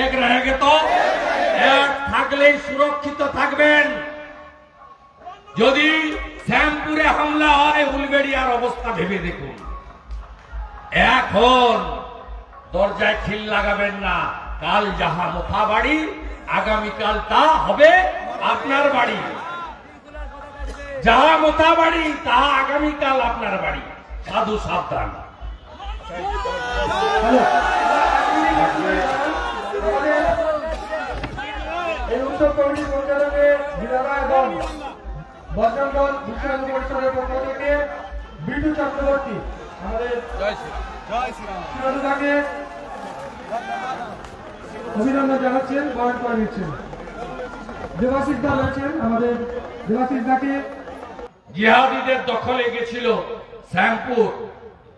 এক रहेंगे तो এক থাকলেই সুরক্ষিত থাকবেন। যদি শ্যামপুরে হামলা হয় উলবেড়িয়ার অবস্থা ভেবে দেখুন। এখন দরজায় খিল লাগাবেন না। কাল যাহা মোথা বাড়ি আগামীকাল তা হবে আপনার বাড়ি। যাহা মোথা বাড়ি তাহা আগামীকাল আপনার বাড়ি। সাধু সাবধান। এই উৎসব কমিটির পরিচালকে বিদ্যালয় দল বজরংদল বিশ্বহিন্দু পরিষদের পক্ষ থেকে বিটু চক্রবর্তী আমাদের তাকে অভিনন্দন জানাচ্ছেন, বরণ করে নিচ্ছেন। দেবাশিস দা রয়েছেন আমাদের, দেবাশিস দাকে জিহাদিদের দখলে গেছিল শ্যামপুর,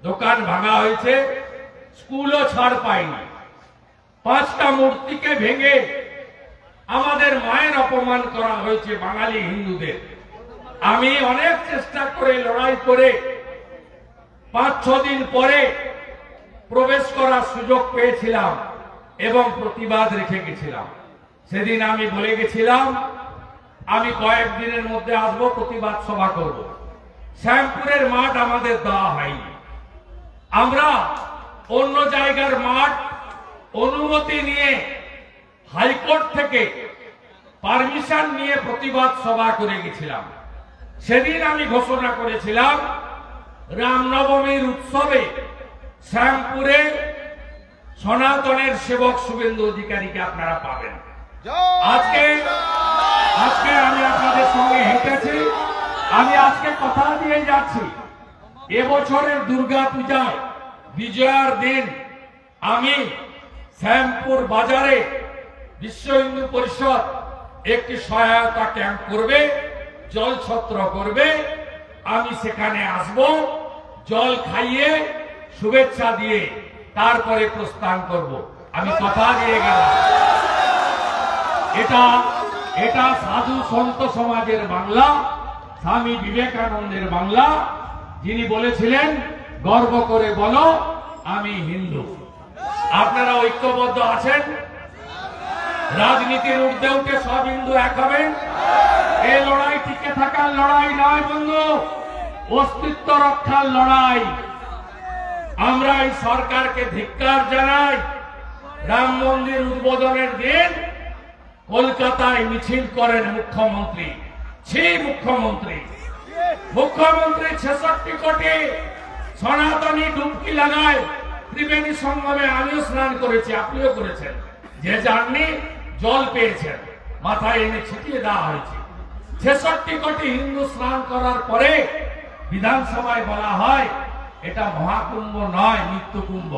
দোকান ভাঙা হয়েছে, স্কুলও ছাড় পায়নি। 5টা মূর্তিকে ভেঙে আমাদের মায়ের অপমান করা হয়েছে বাঙালি হিন্দুদের। আমি অনেক চেষ্টা করে লড়াই করে 5-6 দিন পরে প্রবেশ করার সুযোগ পেয়েছিলাম এবং প্রতিবাদ রেখে গেছিলাম। সেদিন আমি বলে গেছিলাম আমি কয়েকদিনের মধ্যে আসবো, প্রতিবাদ সভা করব। শ্যামপুরের মাঠ আমাদের দেওয়া হয়নি। আমরা অন্য জায়গার মাঠ অনুমতি নিয়ে হাইকোর্ট থেকে পারমিশন নিয়ে প্রতিবাদ সভা করে গেছিলাম। সেদিন আমি ঘোষণা করেছিলাম রামনবমীর উৎসবে শ্যামপুরে সনাতনের সেবক শুভেন্দু অধিকারীকে আপনারা পাবেন। আজকে আমি আপনাদের সঙ্গে হেঁটেছি। আমি আজকে কথা দিয়ে যাচ্ছি, এবছরের দুর্গা পূজায় বিজয়ার দিন আমি শ্যামপুর বাজারে বিশ্ব হিন্দু পরিষদ একটি সহায়তা ক্যাম্প করবে, জল ছত্র করবে। আমি সেখানে আসব, জল খাইয়ে শুভেচ্ছা দিয়ে তারপরে প্রস্থান করব। আমি কথা দিয়ে গেলাম। এটা সাধু সন্ত সমাজের বাংলা, স্বামী বিবেকানন্দের বাংলা, যিনি বলেছিলেন গর্ব করে বলো আমি হিন্দু। আপনারা ঐক্যবদ্ধ আছেন? রাজনীতির ঊর্ধ্বে উঠে সব হিন্দু এক হবেন। এই লড়াই টিকে থাকার লড়াই নয় বন্ধু, অস্তিত্ব রক্ষার লড়াই। আমরা এই সরকারকে ধিক্কার জানাই। রাম মন্দির উদ্বোধনের দিন কলকাতায় মিছিল করেন মুখ্যমন্ত্রী। মুখ্যমন্ত্রী 66 কোটি সনাতনী ডুবকি লাগায় ত্রিবেণী সঙ্গমে। আমিও স্নান করেছি, আপনিও করেছেন। যে যাননি জল পেয়েছেন, মাথায় এনে ছিটিয়ে দেওয়া হয়েছে। 66 কোটি হিন্দু স্নান করার পরে বিধানসভায় বলা হয় এটা মহাকুম্ভ নয়, মৃত্যুকুম্ভ।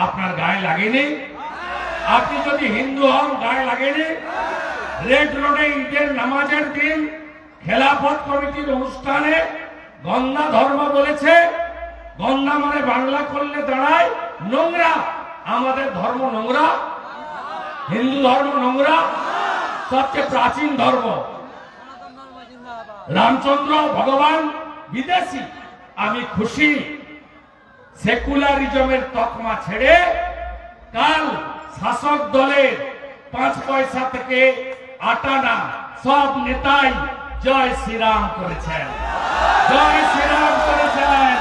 আপনার গায়ে লাগেনি? আপনি যদি হিন্দু হন গায়ে লাগেনি? রেড রোডে ঈদের নামাজের দিন খেলাফত কমিটির অনুষ্ঠানে গন্ধা ধর্ম বলেছে। গন্ধা মানে বাংলা করলে দাঁড়ায় নোংরা। আমাদের ধর্ম নোংরা? হিন্দু ধর্ম নোংরা? সবচেয়ে প্রাচীন ধর্ম। রামচন্দ্র ভগবান বিদেশি। আমি খুশি সেকুলারিজমের তকমা ছেড়ে কাল শাসক দলের 5 পয়সা থেকে আটানা সব নেতাই জয় শ্রীরাম করেছেন, জয় শ্রীরাম করেছেন।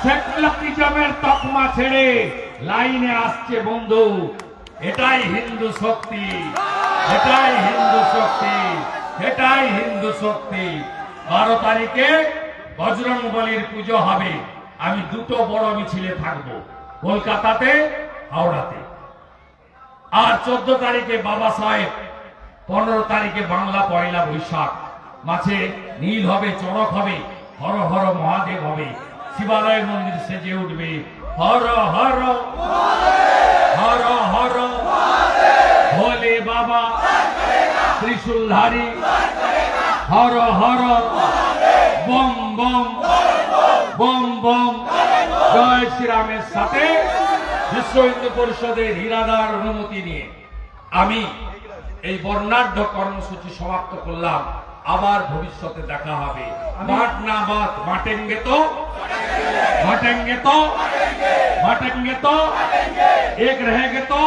সেকুলারিজমের তকমা ছেড়ে লাইনে আসছে বন্ধু। এটাই হিন্দু শক্তি, এটাই হিন্দু শক্তি, এটাই হিন্দু শক্তি। 12 তারিখে বজরংবলীর পুজো হবে। আমি 2টো বড় মিছিলে থাকবো, কলকাতাতে, হাওড়াতে। আর 14 তারিখে বাবা সাহেব, 15 তারিখে বাংলা পয়লা বৈশাখ। মাঝে নীল হবে, চড়ক হবে, হর হর মহাদেব হবে, শিবালয়ের মন্দির সেজে উঠবে হর হর হর হর ভোলে বাবা ত্রিশূলধারী Har Har bomb bomb bomb bomb. জয় শ্রীরামের সাথে বিশ্ব হিন্দু পরিষদের হীরাদার অনুমতি নিয়ে আমি এই বর্ণাঢ্য কর্মসূচি সমাপ্ত করলাম। আবার ভবিষ্যতে দেখা হবে। মাঠ না বাত বাটেঙ্গে তো, বাটেঙ্গে তো, বাটেঙ্গে তো, এক रहेंगे तो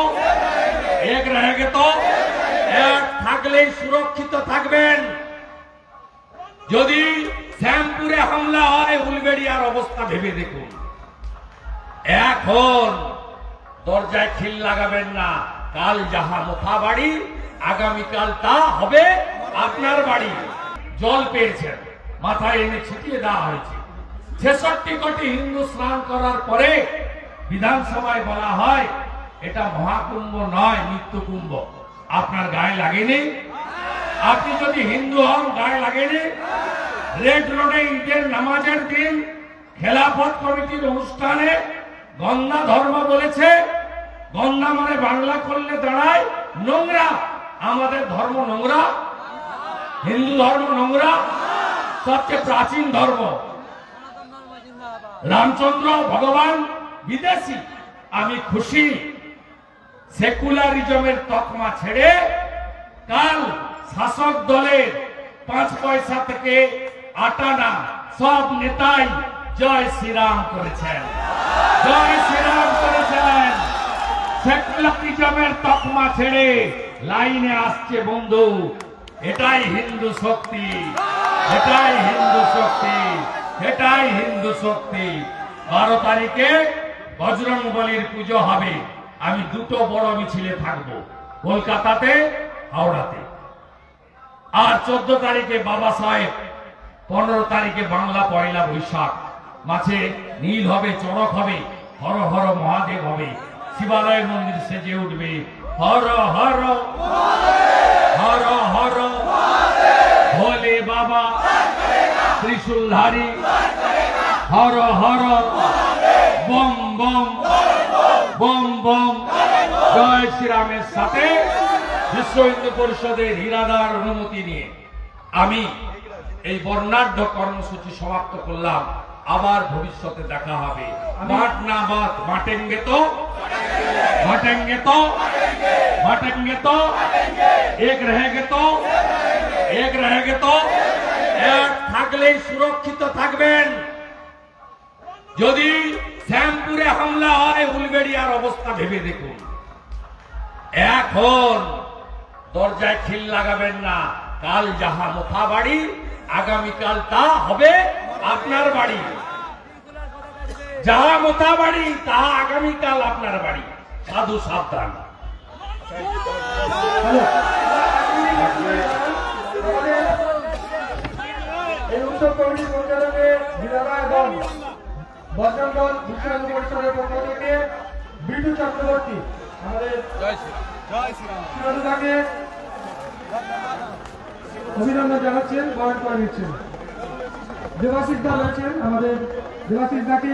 এক রহে তো এক থাকলেই সুরক্ষিত থাকবেন। যদি শ্যামপুরে হামলা হয় উলবেড়িয়ার অবস্থা ভেবে দেখুন। এখন দরজায় খিল লাগাবেন না। কাল যাহা মোথা বাড়ি আগামীকাল তা হবে আপনার বাড়ি। জল পেয়েছেন, মাথায় এনে ছিটিয়ে দেওয়া হয়েছে। 66 কোটি হিন্দু স্নান করার পরে বিধানসভায় বলা হয় এটা মহাকুম্ভ নয়, মৃত্যুকুম্ভ। আপনার গায়ে লাগেনি? আপনি যদি হিন্দু হন গায়ে লাগেনি? রেড রোডে ঈদের নামাজের দিন খেলাফত কমিটির অনুষ্ঠানে গন্ধা ধর্ম বলেছে। গন্ধা মানে বাংলা করলে দাঁড়ায় নোংরা। আমাদের ধর্ম নোংরা? হিন্দু ধর্ম নোংরা? সবচেয়ে প্রাচীন ধর্ম। রামচন্দ্র ভগবান বিদেশি। আমি খুশি সেকুলারিজমের তকমা ছেড়ে কাল শাসক দলের 5 পয়সা থেকে আটানা সব নেতাই জয় শ্রীরাম করেছেন, জয় শ্রীরাম করেছেন। সেকুলারিজমের তকমা ছেড়ে লাইনে আসছে বন্ধু। এটাই হিন্দু শক্তি, এটাই হিন্দু শক্তি, এটাই হিন্দু শক্তি। 12 তারিখে বজরংবলীর পুজো হবে। আমি দুটো বড় মিছিলে থাকবো, কলকাতাতে, হাওড়াতে। আর 14 তারিখে বাবা সাহেব, 15 তারিখে বাংলা পয়লা বৈশাখ। মাঝে নীল হবে, চড়ক হবে, হর হর মহাদেব হবে। শিবালয় মন্দির সেজে উঠবে হর হর হর হর ভোলে বাবা ত্রিশূলধারী Har Har bomb bomb bomb bomb. জয় শ্রীরামের সাথে বিশ্ব হিন্দু পরিষদের হীরাদার অনুমতি নিয়ে আমি এই বর্ণাঢ্য কর্মসূচি সমাপ্ত করলাম। আবার ভবিষ্যতে দেখা হবে। বাট না বাত বাটেঙ্গে তো, বাটেঙ্গে তো, বাটেঙ্গে তো, এক রহেগে তো, এক রহেগে তো। এক থাকলেই সুরক্ষিত থাকবেন। যদি শ্যামপুরে হামলা হয় উলবেড়িয়ার অবস্থা ভেবে দেখুন। এখন দরজায় খিল লাগাবেন না। কাল যাহা মোথা বাড়ি আগামীকাল তা হবে আপনার বাড়ি। যাহা মোথা বাড়ি তাহা আগামীকাল আপনার বাড়ি। সাধু সাবধান। এই উৎসব কমিটির পরিচালকে বিধাতা এবং বজরংদল বিশ্ব হিন্দু পরিষদের পক্ষ থেকে বিটু চক্রবর্তী আমাদের তাকে অভিনন্দন জানাচ্ছেন, বরণ করে নিচ্ছেন। দেবাশিস দা রয়েছেন, আমাদের দেবাশিস দাকে